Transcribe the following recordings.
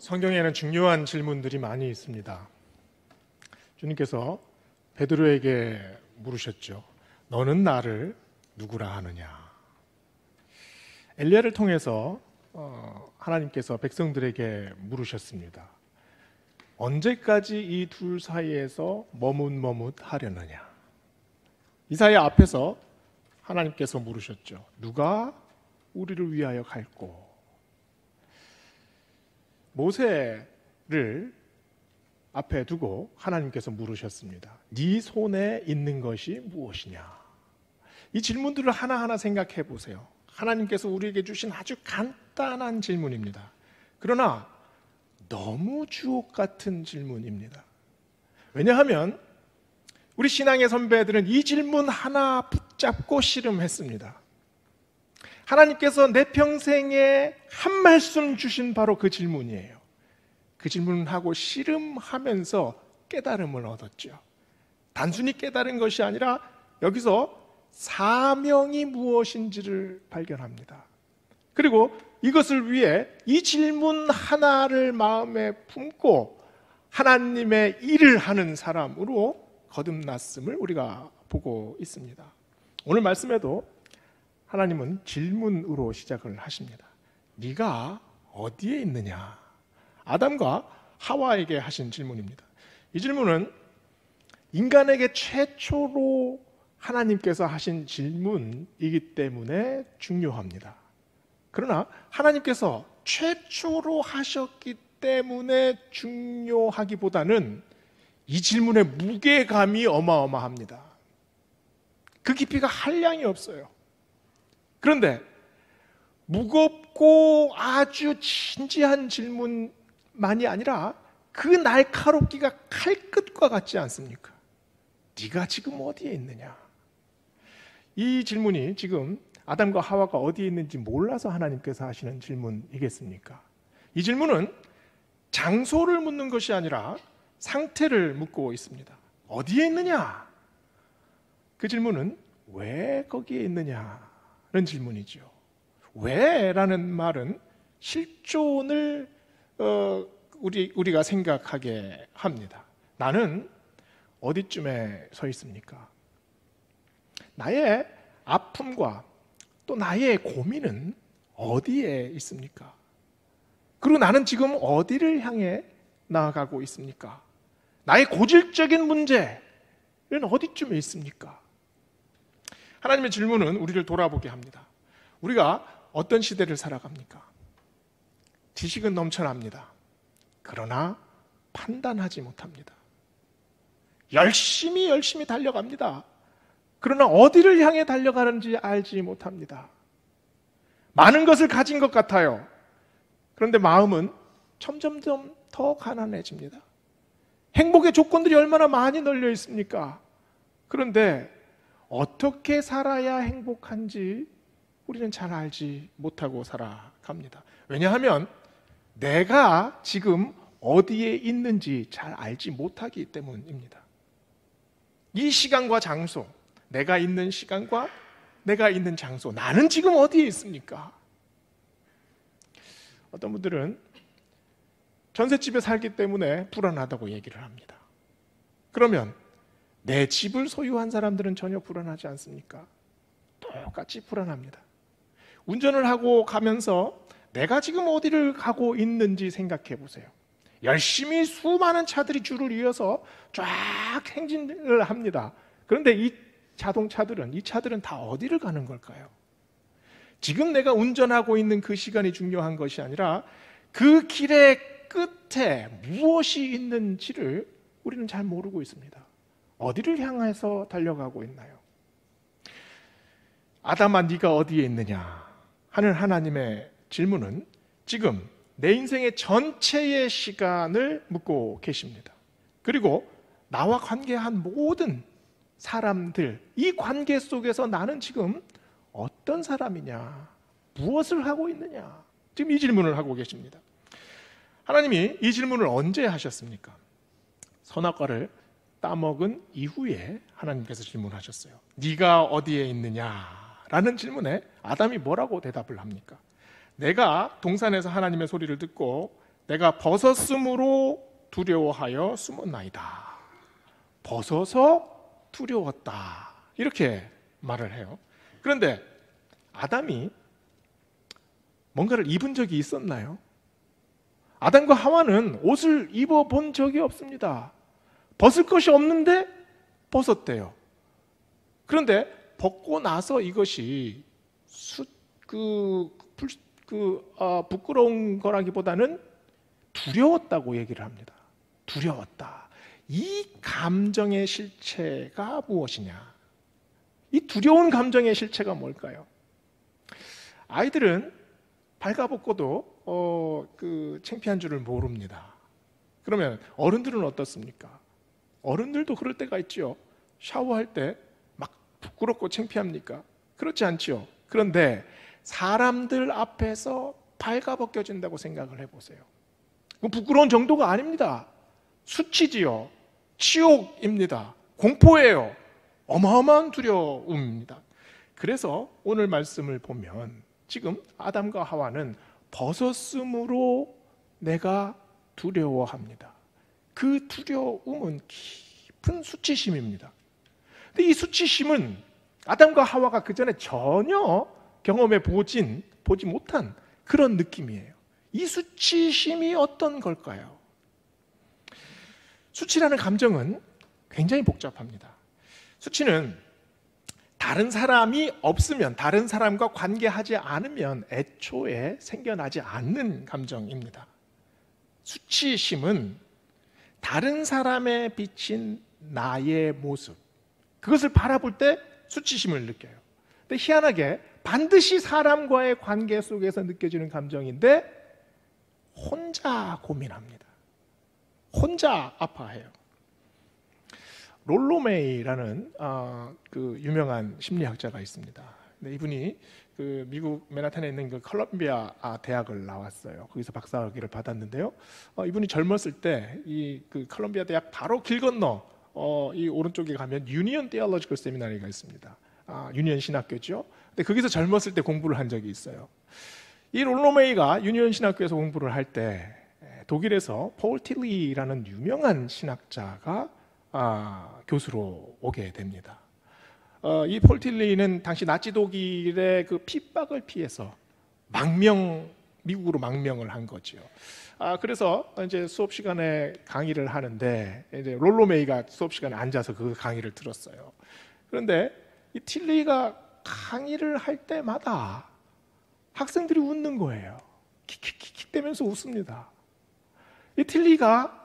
성경에는 중요한 질문들이 많이 있습니다. 주님께서 베드로에게 물으셨죠. 너는 나를 누구라 하느냐? 엘리야를 통해서 하나님께서 백성들에게 물으셨습니다. 언제까지 이 둘 사이에서 머뭇머뭇하려느냐? 이사야 앞에서 하나님께서 물으셨죠. 누가 우리를 위하여 갈꼬? 모세를 앞에 두고 하나님께서 물으셨습니다. 네 손에 있는 것이 무엇이냐? 이 질문들을 하나하나 생각해 보세요. 하나님께서 우리에게 주신 아주 간단한 질문입니다. 그러나 너무 주옥 같은 질문입니다. 왜냐하면 우리 신앙의 선배들은 이 질문 하나 붙잡고 씨름했습니다. 하나님께서 내 평생에 한 말씀 주신 바로 그 질문이에요. 그 질문을 하고 씨름하면서 깨달음을 얻었죠. 단순히 깨달은 것이 아니라 여기서 사명이 무엇인지를 발견합니다. 그리고 이것을 위해 이 질문 하나를 마음에 품고 하나님의 일을 하는 사람으로 거듭났음을 우리가 보고 있습니다. 오늘 말씀에도 하나님은 질문으로 시작을 하십니다. 네가 어디에 있느냐? 아담과 하와에게 하신 질문입니다. 이 질문은 인간에게 최초로 하나님께서 하신 질문이기 때문에 중요합니다. 그러나 하나님께서 최초로 하셨기 때문에 중요하기보다는 이 질문의 무게감이 어마어마합니다. 그 깊이가 한량이 없어요. 그런데 무겁고 아주 진지한 질문만이 아니라 그 날카롭기가 칼끝과 같지 않습니까? 네가 지금 어디에 있느냐? 이 질문이 지금 아담과 하와가 어디에 있는지 몰라서 하나님께서 하시는 질문이겠습니까? 이 질문은 장소를 묻는 것이 아니라 상태를 묻고 있습니다. 어디에 있느냐? 그 질문은 왜 거기에 있느냐? 라는 질문이죠. 왜? 라는 말은 실존을 우리가 생각하게 합니다. 나는 어디쯤에 서 있습니까? 나의 아픔과 또 나의 고민은 어디에 있습니까? 그리고 나는 지금 어디를 향해 나아가고 있습니까? 나의 고질적인 문제는 어디쯤에 있습니까? 하나님의 질문은 우리를 돌아보게 합니다. 우리가 어떤 시대를 살아갑니까? 지식은 넘쳐납니다. 그러나 판단하지 못합니다. 열심히 달려갑니다. 그러나 어디를 향해 달려가는지 알지 못합니다. 많은 것을 가진 것 같아요. 그런데 마음은 점점점 더 가난해집니다. 행복의 조건들이 얼마나 많이 널려 있습니까? 그런데 어떻게 살아야 행복한지 우리는 잘 알지 못하고 살아갑니다. 왜냐하면 내가 지금 어디에 있는지 잘 알지 못하기 때문입니다. 이 시간과 장소, 내가 있는 시간과 내가 있는 장소, 나는 지금 어디에 있습니까? 어떤 분들은 전셋집에 살기 때문에 불안하다고 얘기를 합니다. 그러면 내 집을 소유한 사람들은 전혀 불안하지 않습니까? 똑같이 불안합니다. 운전을 하고 가면서 내가 지금 어디를 가고 있는지 생각해 보세요. 열심히 수많은 차들이 줄을 이어서 쫙 행진을 합니다. 그런데 이 차들은 다 어디를 가는 걸까요? 지금 내가 운전하고 있는 그 시간이 중요한 것이 아니라 그 길의 끝에 무엇이 있는지를 우리는 잘 모르고 있습니다. 어디를 향해서 달려가고 있나요? 아담아, 네가 어디에 있느냐 하는 하나님의 질문은 지금 내 인생의 전체의 시간을 묻고 계십니다. 그리고 나와 관계한 모든 사람들, 이 관계 속에서 나는 지금 어떤 사람이냐, 무엇을 하고 있느냐, 지금 이 질문을 하고 계십니다. 하나님이 이 질문을 언제 하셨습니까? 선악과를 따먹은 이후에 하나님께서 질문하셨어요. 네가 어디에 있느냐라는 질문에 아담이 뭐라고 대답을 합니까? 내가 동산에서 하나님의 소리를 듣고 내가 벗었으므로 두려워하여 숨었나이다. 벗어서 두려웠다. 이렇게 말을 해요. 그런데 아담이 뭔가를 입은 적이 있었나요? 아담과 하와는 옷을 입어본 적이 없습니다. 벗을 것이 없는데 벗었대요. 그런데 벗고 나서 이것이 부끄러운 거라기보다는 두려웠다고 얘기를 합니다. 두려웠다. 이 감정의 실체가 무엇이냐? 이 두려운 감정의 실체가 뭘까요? 아이들은 발가벗고도 창피한 줄을 모릅니다. 그러면 어른들은 어떻습니까? 어른들도 그럴 때가 있죠. 샤워할 때 막 부끄럽고 창피합니까? 그렇지 않죠. 그런데 사람들 앞에서 발가벗겨진다고 생각을 해보세요. 부끄러운 정도가 아닙니다. 수치지요. 치욕입니다. 공포예요. 어마어마한 두려움입니다. 그래서 오늘 말씀을 보면 지금 아담과 하와는 벗었으므로 내가 두려워합니다. 그 두려움은 깊은 수치심입니다. 근데 이 수치심은 아담과 하와가 그 전에 전혀 경험해 보지 못한 그런 느낌이에요. 이 수치심이 어떤 걸까요? 수치라는 감정은 굉장히 복잡합니다. 수치는 다른 사람이 없으면, 다른 사람과 관계하지 않으면 애초에 생겨나지 않는 감정입니다. 수치심은 다른 사람에 비친 나의 모습, 그것을 바라볼 때 수치심을 느껴요. 근데 희한하게 반드시 사람과의 관계 속에서 느껴지는 감정인데 혼자 고민합니다. 혼자 아파해요. 롤로메이라는 그 유명한 심리학자가 있습니다. 근데 이분이 그 미국 맨하탄에 있는 그 컬럼비아 대학을 나왔어요. 거기서 박사학위를 받았는데요. 이분이 젊었을 때 이 그 컬럼비아 대학 바로 길 건너 이 오른쪽에 가면 유니언 테올로지컬 세미나리가 있습니다. 유니언 신학교죠. 근데 거기서 젊었을 때 공부를 한 적이 있어요. 이 롤로메이가 유니언 신학교에서 공부를 할 때 독일에서 폴 틸리라는 유명한 신학자가 교수로 오게 됩니다. 이 폴 틸리는 당시 나치 독일의 그 핍박을 피해서 미국으로 망명을 한 거죠. 그래서 이제 수업 시간에 강의를 하는데 이제 롤로메이가 수업 시간에 앉아서 그 강의를 들었어요. 그런데 이 틸리가 강의를 할 때마다 학생들이 웃는 거예요. 킥킥킥대면서 웃습니다. 이 틸리가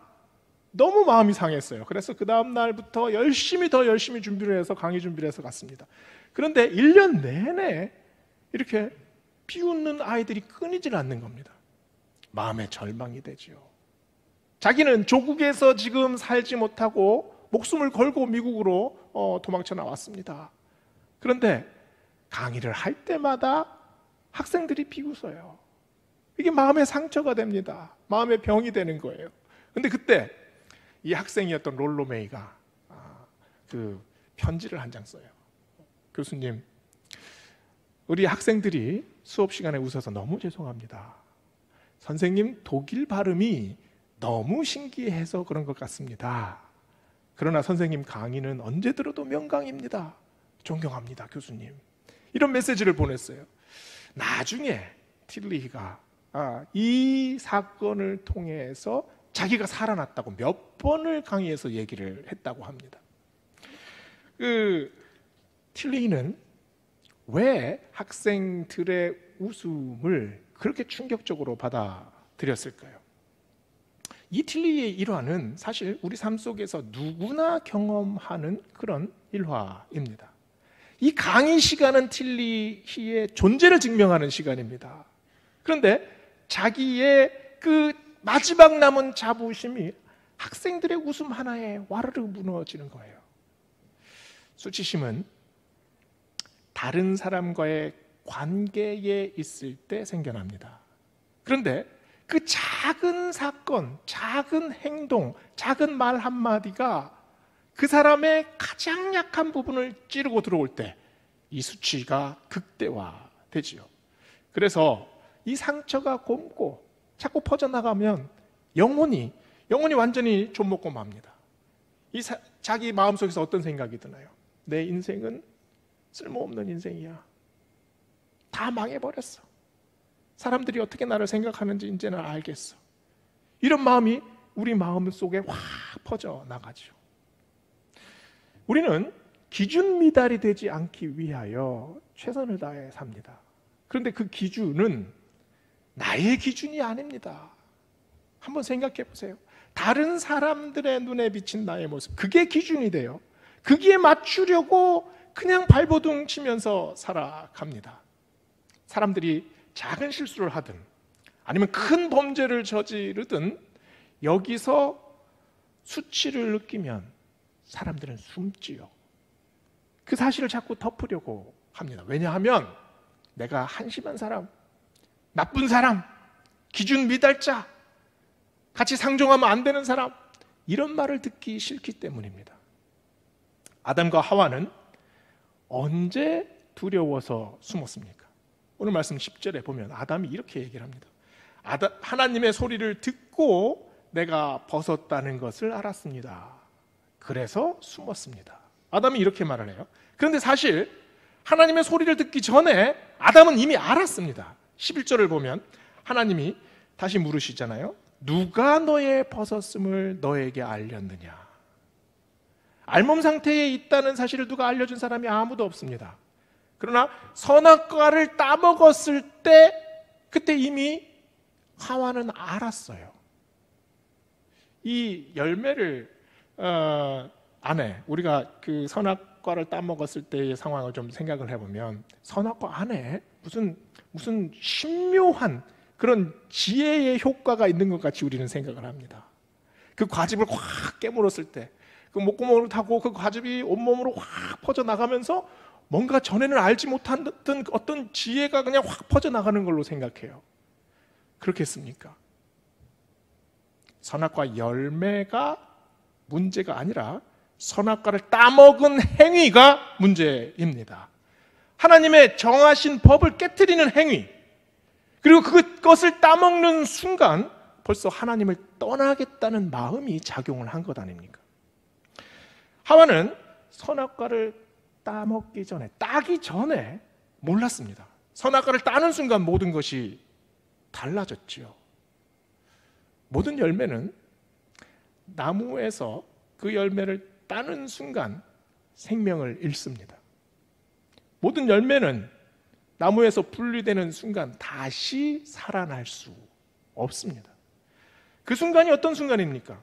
너무 마음이 상했어요. 그래서 그 다음 날부터 더 열심히 준비를 해서 강의 준비를 해서 갔습니다. 그런데 1년 내내 이렇게 비웃는 아이들이 끊이질 않는 겁니다. 마음에 절망이 되지요. 자기는 조국에서 지금 살지 못하고 목숨을 걸고 미국으로 도망쳐 나왔습니다. 그런데 강의를 할 때마다 학생들이 비웃어요. 이게 마음의 상처가 됩니다. 마음의 병이 되는 거예요. 근데 그때 이 학생이었던 롤로메이가 그 편지를 한 장 써요. 교수님, 우리 학생들이 수업 시간에 웃어서 너무 죄송합니다. 선생님 독일 발음이 너무 신기해서 그런 것 같습니다. 그러나 선생님 강의는 언제 들어도 명강입니다. 존경합니다, 교수님. 이런 메시지를 보냈어요. 나중에 틸리가 이 사건을 통해서 자기가 살아났다고 몇 번을 강의에서 얘기를 했다고 합니다. 그 틸리는 왜 학생들의 웃음을 그렇게 충격적으로 받아들였을까요? 이 틸리의 일화는 사실 우리 삶 속에서 누구나 경험하는 그런 일화입니다. 이 강의 시간은 틸리의 존재를 증명하는 시간입니다. 그런데 자기의 그 마지막 남은 자부심이 학생들의 웃음 하나에 와르르 무너지는 거예요. 수치심은 다른 사람과의 관계에 있을 때 생겨납니다. 그런데 그 작은 사건, 작은 행동, 작은 말 한마디가 그 사람의 가장 약한 부분을 찌르고 들어올 때 이 수치가 극대화되지요. 그래서 이 상처가 곪고 자꾸 퍼져나가면 영혼이 완전히 좀 먹고 맙니다. 자기 마음속에서 어떤 생각이 드나요? 내 인생은 쓸모없는 인생이야. 다 망해버렸어. 사람들이 어떻게 나를 생각하는지 이제는 알겠어. 이런 마음이 우리 마음 속에 확 퍼져나가죠. 우리는 기준 미달이 되지 않기 위하여 최선을 다해 삽니다. 그런데 그 기준은 나의 기준이 아닙니다. 한번 생각해 보세요. 다른 사람들의 눈에 비친 나의 모습, 그게 기준이 돼요. 거기에 맞추려고 그냥 발버둥 치면서 살아갑니다. 사람들이 작은 실수를 하든 아니면 큰 범죄를 저지르든 여기서 수치를 느끼면 사람들은 숨지요. 그 사실을 자꾸 덮으려고 합니다. 왜냐하면 내가 한심한 사람, 나쁜 사람, 기준 미달자, 같이 상종하면 안 되는 사람, 이런 말을 듣기 싫기 때문입니다. 아담과 하와는 언제 두려워서 숨었습니까? 오늘 말씀 10절에 보면 아담이 이렇게 얘기를 합니다. 하나님의 소리를 듣고 내가 벗었다는 것을 알았습니다. 그래서 숨었습니다. 아담이 이렇게 말을 해요. 그런데 사실 하나님의 소리를 듣기 전에 아담은 이미 알았습니다. 11절을 보면 하나님이 다시 물으시잖아요. 누가 너의 벗었음을 너에게 알렸느냐? 알몸 상태에 있다는 사실을 누가 알려준 사람이 아무도 없습니다. 그러나 선악과를 따먹었을 때 그때 이미 하와는 알았어요. 이 열매를 안에 우리가 그 선악과를 따먹었을 때의 상황을 좀 생각을 해보면 선악과 안에 무슨 신묘한 그런 지혜의 효과가 있는 것 같이 우리는 생각을 합니다. 그 과즙을 확 깨물었을 때 그 목구멍으로 타고 그 과즙이 온몸으로 확 퍼져나가면서 뭔가 전에는 알지 못한 어떤 지혜가 그냥 확 퍼져나가는 걸로 생각해요. 그렇겠습니까? 선악과 열매가 문제가 아니라 선악과를 따먹은 행위가 문제입니다. 하나님의 정하신 법을 깨트리는 행위, 그리고 그것을 따먹는 순간 벌써 하나님을 떠나겠다는 마음이 작용을 한 것 아닙니까? 하와는 선악과를 따기 전에 몰랐습니다. 선악과를 따는 순간 모든 것이 달라졌지요. 모든 열매는 나무에서 그 열매를 따는 순간 생명을 잃습니다. 모든 열매는 나무에서 분리되는 순간 다시 살아날 수 없습니다. 그 순간이 어떤 순간입니까?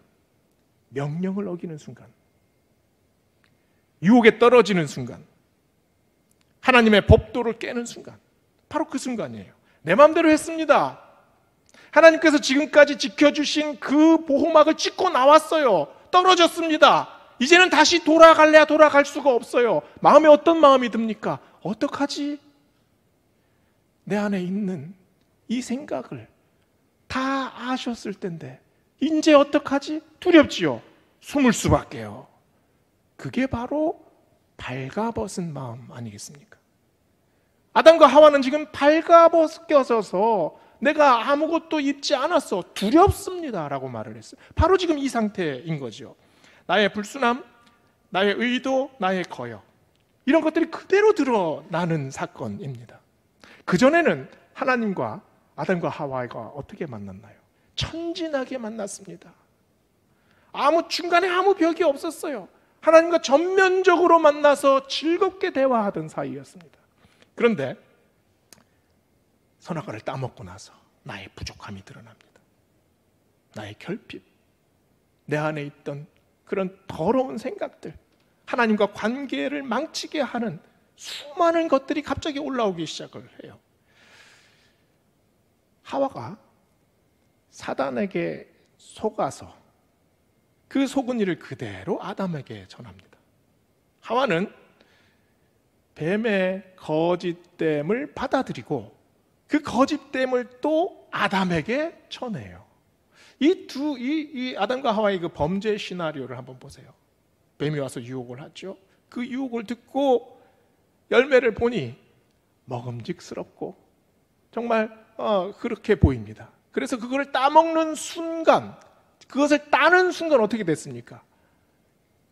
명령을 어기는 순간, 유혹에 떨어지는 순간, 하나님의 법도를 깨는 순간, 바로 그 순간이에요. 내 마음대로 했습니다. 하나님께서 지금까지 지켜주신 그 보호막을 찍고 나왔어요. 떨어졌습니다. 이제는 다시 돌아갈래야 돌아갈 수가 없어요. 마음에 어떤 마음이 듭니까? 어떡하지? 내 안에 있는 이 생각을 다 아셨을 텐데 이제 어떡하지? 두렵지요. 숨을 수밖에요. 그게 바로 발가벗은 마음 아니겠습니까? 아담과 하와는 지금 발가벗겨져서 내가 아무것도 입지 않았어, 두렵습니다 라고 말을 했어요. 바로 지금 이 상태인 거죠. 나의 불순함, 나의 의도, 나의 거역, 이런 것들이 그대로 드러나는 사건입니다. 그전에는 하나님과 아담과 하와가 어떻게 만났나요? 천진하게 만났습니다. 중간에 아무 벽이 없었어요. 하나님과 전면적으로 만나서 즐겁게 대화하던 사이였습니다. 그런데 선악과를 따먹고 나서 나의 부족함이 드러납니다. 나의 결핍, 내 안에 있던 그런 더러운 생각들, 하나님과 관계를 망치게 하는 수많은 것들이 갑자기 올라오기 시작을 해요. 하와가 사단에게 속아서 그 속은 일을 그대로 아담에게 전합니다. 하와는 뱀의 거짓됨을 받아들이고 그 거짓됨을 또 아담에게 전해요. 이 아담과 하와의 그 범죄 시나리오를 한번 보세요. 뱀이 와서 유혹을 하죠. 그 유혹을 듣고 열매를 보니 먹음직스럽고 정말 그렇게 보입니다. 그래서 그걸 따먹는 순간, 그것을 따는 순간 어떻게 됐습니까?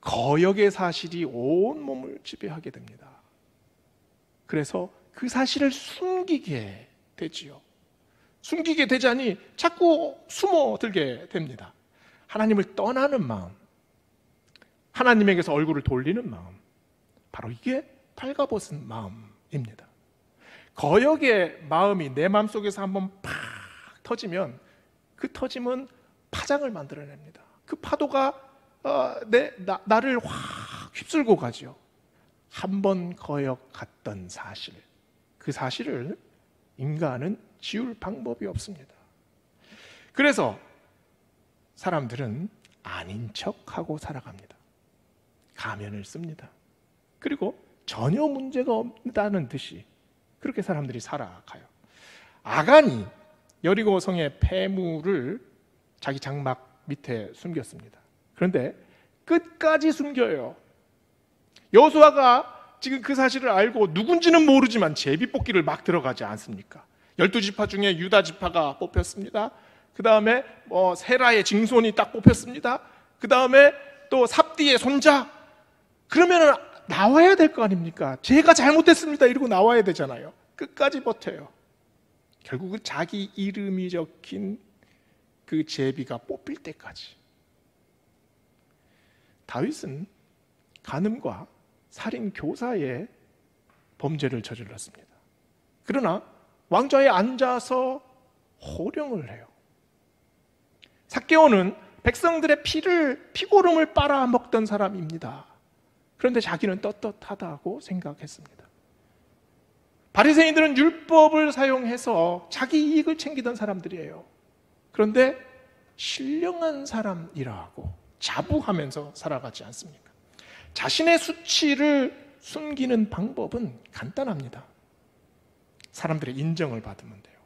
거역의 사실이 온 몸을 지배하게 됩니다. 그래서 그 사실을 숨기게 되지요. 숨기게 되자니 자꾸 숨어들게 됩니다. 하나님을 떠나는 마음, 하나님에게서 얼굴을 돌리는 마음, 바로 이게 발가벗은 마음입니다. 거역의 마음이 내 마음속에서 한번 팍 터지면 그 터짐은 파장을 만들어냅니다. 그 파도가 나를 확 휩쓸고 가죠. 한번 거역했던 사실, 그 사실을 인간은 지울 방법이 없습니다. 그래서 사람들은 아닌 척하고 살아갑니다. 가면을 씁니다. 그리고 전혀 문제가 없다는 듯이 그렇게 사람들이 살아가요. 아간이 여리고 성의 폐물을 자기 장막 밑에 숨겼습니다. 그런데 끝까지 숨겨요. 여호수아가 지금 그 사실을 알고 누군지는 모르지만 제비뽑기를 막 들어가지 않습니까? 12지파 중에 유다 지파가 뽑혔습니다. 그 다음에 세라의 증손이 딱 뽑혔습니다. 그 다음에 또 삽디의 손자. 그러면 나와야 될 거 아닙니까? 제가 잘못했습니다 이러고 나와야 되잖아요. 끝까지 버텨요. 결국은 자기 이름이 적힌 그 제비가 뽑힐 때까지. 다윗은 간음과 살인 교사의 범죄를 저질렀습니다. 그러나 왕좌에 앉아서 호령을 해요. 삭개오는 백성들의 피고름을 빨아먹던 사람입니다. 그런데 자기는 떳떳하다고 생각했습니다. 바리새인들은 율법을 사용해서 자기 이익을 챙기던 사람들이에요. 그런데 신령한 사람이라고 자부하면서 살아가지 않습니까? 자신의 수치를 숨기는 방법은 간단합니다. 사람들의 인정을 받으면 돼요.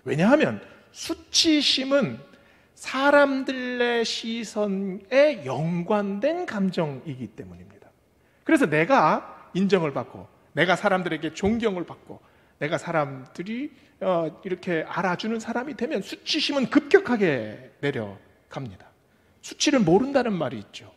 왜냐하면 수치심은 사람들의 시선에 연관된 감정이기 때문입니다. 그래서 내가 인정을 받고, 내가 사람들에게 존경을 받고, 내가 사람들이 이렇게 알아주는 사람이 되면 수치심은 급격하게 내려갑니다. 수치를 모른다는 말이 있죠.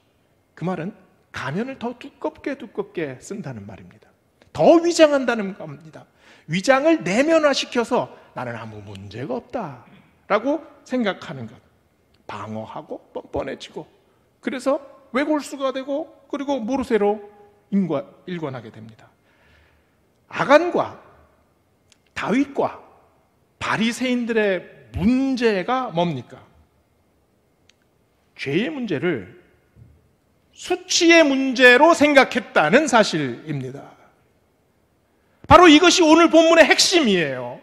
그 말은 가면을 더 두껍게 쓴다는 말입니다. 더 위장한다는 겁니다. 위장을 내면화시켜서 나는 아무 문제가 없다라고 생각하는 것. 방어하고 뻔뻔해지고, 그래서 외골수가 되고, 그리고 모르쇠로 일관하게 됩니다. 아간과 다윗과 바리새인들의 문제가 뭡니까? 죄의 문제를 수치의 문제로 생각했다는 사실입니다. 바로 이것이 오늘 본문의 핵심이에요.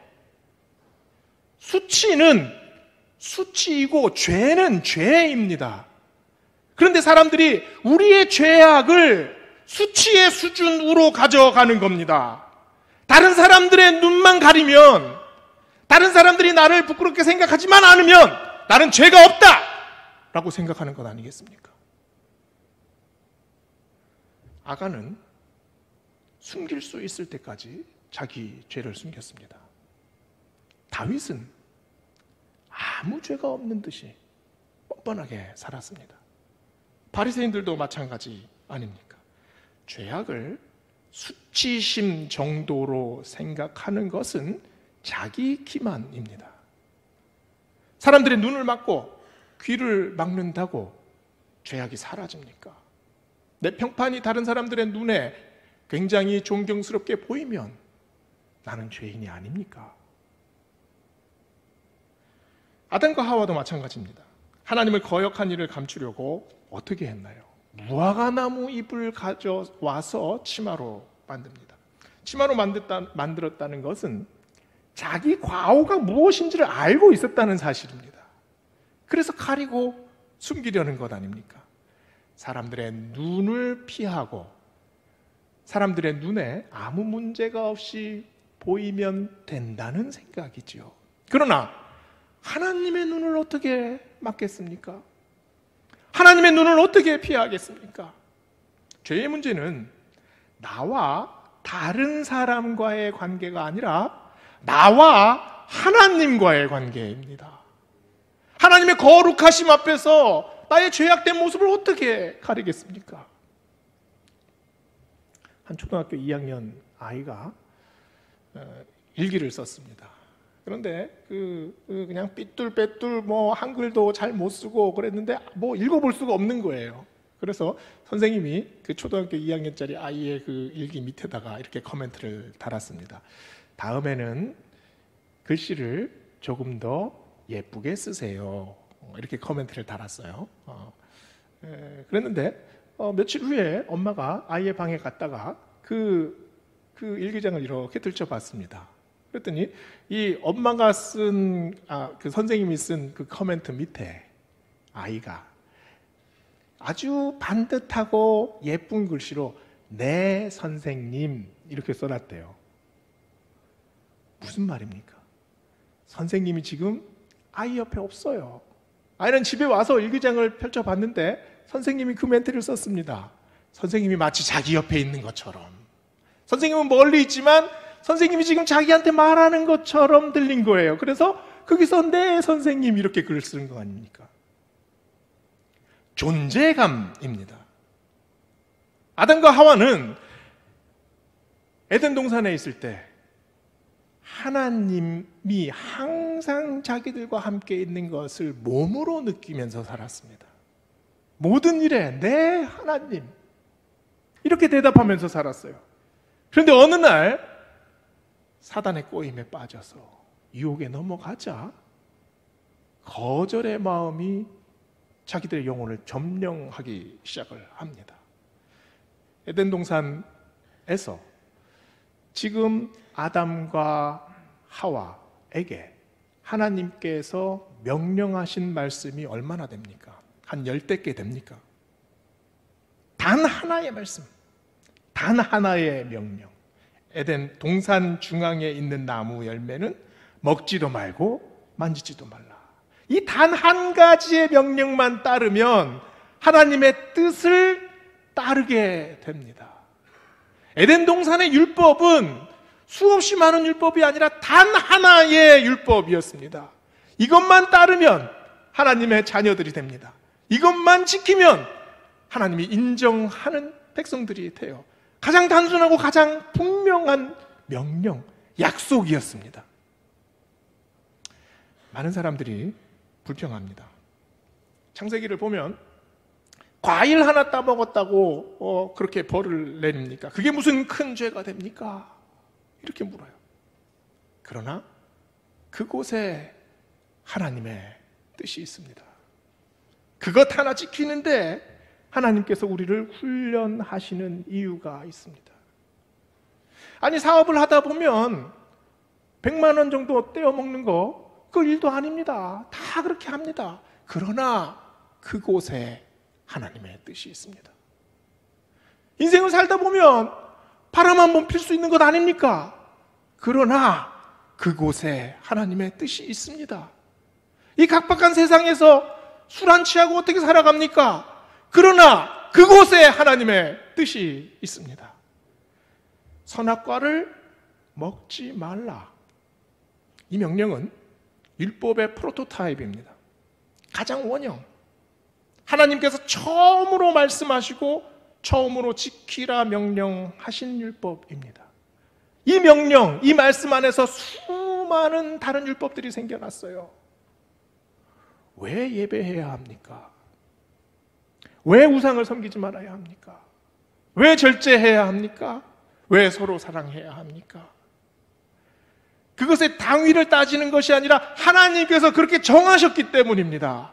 수치는 수치이고 죄는 죄입니다. 그런데 사람들이 우리의 죄악을 수치의 수준으로 가져가는 겁니다. 다른 사람들의 눈만 가리면, 다른 사람들이 나를 부끄럽게 생각하지만 않으면 나는 죄가 없다 라고 생각하는 것 아니겠습니까? 아간은 숨길 수 있을 때까지 자기 죄를 숨겼습니다. 다윗은 아무 죄가 없는 듯이 뻔뻔하게 살았습니다. 바리새인들도 마찬가지 아닙니까? 죄악을 수치심 정도로 생각하는 것은 자기 기만입니다. 사람들의 눈을 막고 귀를 막는다고 죄악이 사라집니까? 내 평판이 다른 사람들의 눈에 굉장히 존경스럽게 보이면 나는 죄인이 아닙니까? 아담과 하와도 마찬가지입니다. 하나님을 거역한 일을 감추려고 어떻게 했나요? 무화과나무 잎을 가져와서 치마로 만듭니다. 치마로 만들었다는 것은 자기 과오가 무엇인지를 알고 있었다는 사실입니다. 그래서 가리고 숨기려는 것 아닙니까? 사람들의 눈을 피하고 사람들의 눈에 아무 문제가 없이 보이면 된다는 생각이지요. 그러나 하나님의 눈을 어떻게 막겠습니까? 하나님의 눈을 어떻게 피하겠습니까? 죄의 문제는 나와 다른 사람과의 관계가 아니라 나와 하나님과의 관계입니다. 하나님의 거룩하심 앞에서 나의 죄악된 모습을 어떻게 가리겠습니까? 한 초등학교 2학년 아이가 일기를 썼습니다. 그런데 그냥 삐뚤빼뚤 한글도 잘 못 쓰고 그랬는데 읽어볼 수가 없는 거예요. 그래서 선생님이 그 초등학교 2학년짜리 아이의 그 일기 밑에다가 이렇게 코멘트를 달았습니다. 다음에는 글씨를 조금 더 예쁘게 쓰세요. 이렇게 코멘트를 달았어요. 그랬는데 며칠 후에 엄마가 아이의 방에 갔다가 그 일기장을 이렇게 들춰봤습니다. 그랬더니 이 엄마가 그 선생님이 쓴 그 코멘트 밑에 아이가 아주 반듯하고 예쁜 글씨로 네 선생님 이렇게 써놨대요. 무슨 말입니까? 선생님이 지금 아이 옆에 없어요. 아이는 집에 와서 일기장을 펼쳐봤는데 선생님이 그 멘트를 썼습니다. 선생님이 마치 자기 옆에 있는 것처럼, 선생님은 멀리 있지만 선생님이 지금 자기한테 말하는 것처럼 들린 거예요. 그래서 거기서 네 선생님 이렇게 글을 쓰는 거 아닙니까? 존재감입니다. 아담과 하와는 에덴 동산에 있을 때 하나님이 항상 자기들과 함께 있는 것을 몸으로 느끼면서 살았습니다. 모든 일에 네 하나님 이렇게 대답하면서 살았어요. 그런데 어느 날 사단의 꼬임에 빠져서 유혹에 넘어가자 거절의 마음이 자기들의 영혼을 점령하기 시작을 합니다. 에덴 동산에서 지금 아담과 하와에게 하나님께서 명령하신 말씀이 얼마나 됩니까? 한 10대 개 됩니까? 단 하나의 말씀, 단 하나의 명령. 에덴 동산 중앙에 있는 나무 열매는 먹지도 말고 만지지도 말라. 이 단 한 가지의 명령만 따르면 하나님의 뜻을 따르게 됩니다. 에덴 동산의 율법은 수없이 많은 율법이 아니라 단 하나의 율법이었습니다. 이것만 따르면 하나님의 자녀들이 됩니다. 이것만 지키면 하나님이 인정하는 백성들이 돼요. 가장 단순하고 가장 분명한 명령, 약속이었습니다. 많은 사람들이 불평합니다. 창세기를 보면 과일 하나 따먹었다고 그렇게 벌을 내립니까? 그게 무슨 큰 죄가 됩니까? 이렇게 물어요. 그러나 그곳에 하나님의 뜻이 있습니다. 그것 하나 지키는데 하나님께서 우리를 훈련하시는 이유가 있습니다. 아니, 사업을 하다 보면 100만 원 정도 떼어먹는 거 그 일도 아닙니다. 다 그렇게 합니다. 그러나 그곳에 하나님의 뜻이 있습니다. 인생을 살다 보면 바람 한번 필 수 있는 것 아닙니까? 그러나 그곳에 하나님의 뜻이 있습니다. 이 각박한 세상에서 술 안 취하고 어떻게 살아갑니까? 그러나 그곳에 하나님의 뜻이 있습니다. 선악과를 먹지 말라. 이 명령은 율법의 프로토타입입니다. 가장 원형. 하나님께서 처음으로 말씀하시고 처음으로 지키라 명령하신 율법입니다. 이 명령, 이 말씀 안에서 수많은 다른 율법들이 생겨났어요. 왜 예배해야 합니까? 왜 우상을 섬기지 말아야 합니까? 왜 절제해야 합니까? 왜 서로 사랑해야 합니까? 그것의 당위를 따지는 것이 아니라 하나님께서 그렇게 정하셨기 때문입니다.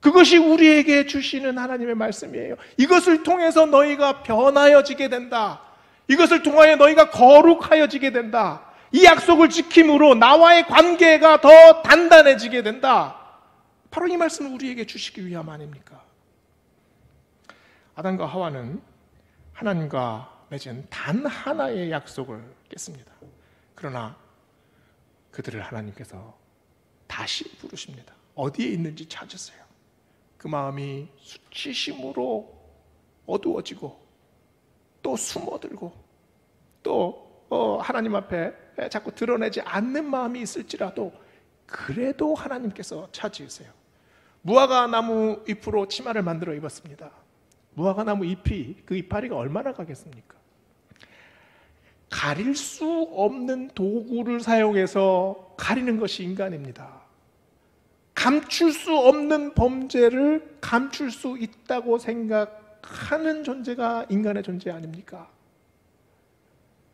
그것이 우리에게 주시는 하나님의 말씀이에요. 이것을 통해서 너희가 변하여지게 된다. 이것을 통하여 너희가 거룩하여지게 된다. 이 약속을 지킴으로 나와의 관계가 더 단단해지게 된다. 바로 이 말씀을 우리에게 주시기 위함 아닙니까? 아담과 하와는 하나님과 맺은 단 하나의 약속을 깼습니다. 그러나 그들을 하나님께서 다시 부르십니다. 어디에 있는지 찾으세요. 그 마음이 수치심으로 어두워지고 또 숨어들고 또 하나님 앞에 자꾸 드러내지 않는 마음이 있을지라도 그래도 하나님께서 찾으세요. 무화과 나무 잎으로 치마를 만들어 입었습니다. 무화과 나무 잎이, 그 이파리가 얼마나 가겠습니까? 가릴 수 없는 도구를 사용해서 가리는 것이 인간입니다. 감출 수 없는 범죄를 감출 수 있다고 생각하는 존재가 인간의 존재 아닙니까?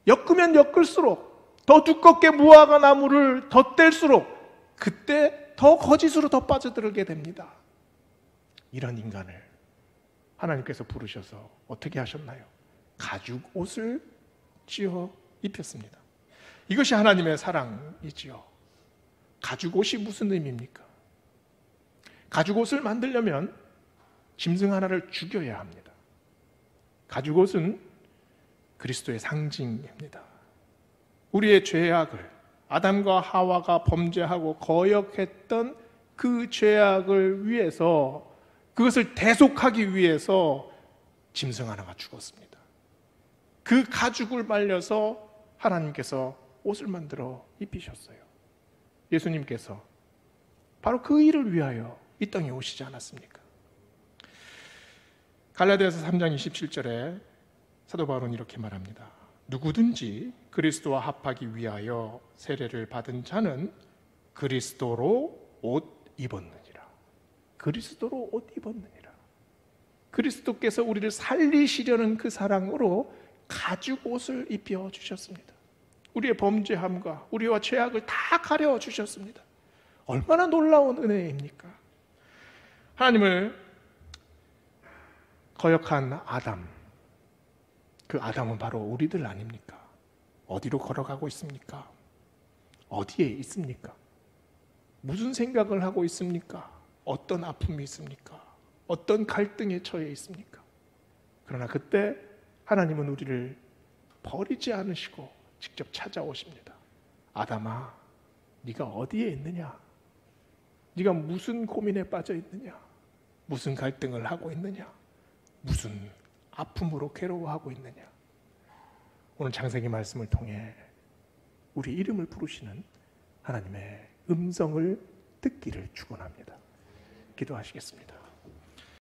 엮으면 엮을수록, 더 두껍게 무화과 나무를 덧댈수록 그때 더 거짓으로 더 빠져들게 됩니다. 이런 인간을 하나님께서 부르셔서 어떻게 하셨나요? 가죽 옷을 찌어 입혔습니다. 이것이 하나님의 사랑이지요. 가죽 옷이 무슨 의미입니까? 가죽 옷을 만들려면 짐승 하나를 죽여야 합니다. 가죽 옷은 그리스도의 상징입니다. 우리의 죄악을, 아담과 하와가 범죄하고 거역했던 그 죄악을 위해서, 그것을 대속하기 위해서 짐승 하나가 죽었습니다. 그 가죽을 말려서 하나님께서 옷을 만들어 입히셨어요. 예수님께서 바로 그 일을 위하여 이 땅에 오시지 않았습니까? 갈라디아서 3장 27절에 사도 바울은 이렇게 말합니다. 누구든지 그리스도와 합하기 위하여 세례를 받은 자는 그리스도로 옷 입었느니라. 그리스도로 옷 입었느니라. 그리스도께서 우리를 살리시려는 그 사랑으로 가죽 옷을 입혀 주셨습니다. 우리의 범죄함과 우리와 죄악을 다 가려 주셨습니다. 얼마나 놀라운 은혜입니까? 하나님을 거역한 아담, 그 아담은 바로 우리들 아닙니까? 어디로 걸어가고 있습니까? 어디에 있습니까? 무슨 생각을 하고 있습니까? 어떤 아픔이 있습니까? 어떤 갈등에 처해 있습니까? 그러나 그때 하나님은 우리를 버리지 않으시고 직접 찾아오십니다. 아담아, 네가 어디에 있느냐? 네가 무슨 고민에 빠져 있느냐? 무슨 갈등을 하고 있느냐? 무슨 아픔으로 괴로워하고 있느냐? 오늘 창세기 말씀을 통해 우리 이름을 부르시는 하나님의 음성을 듣기를 축원합니다. 기도하시겠습니다.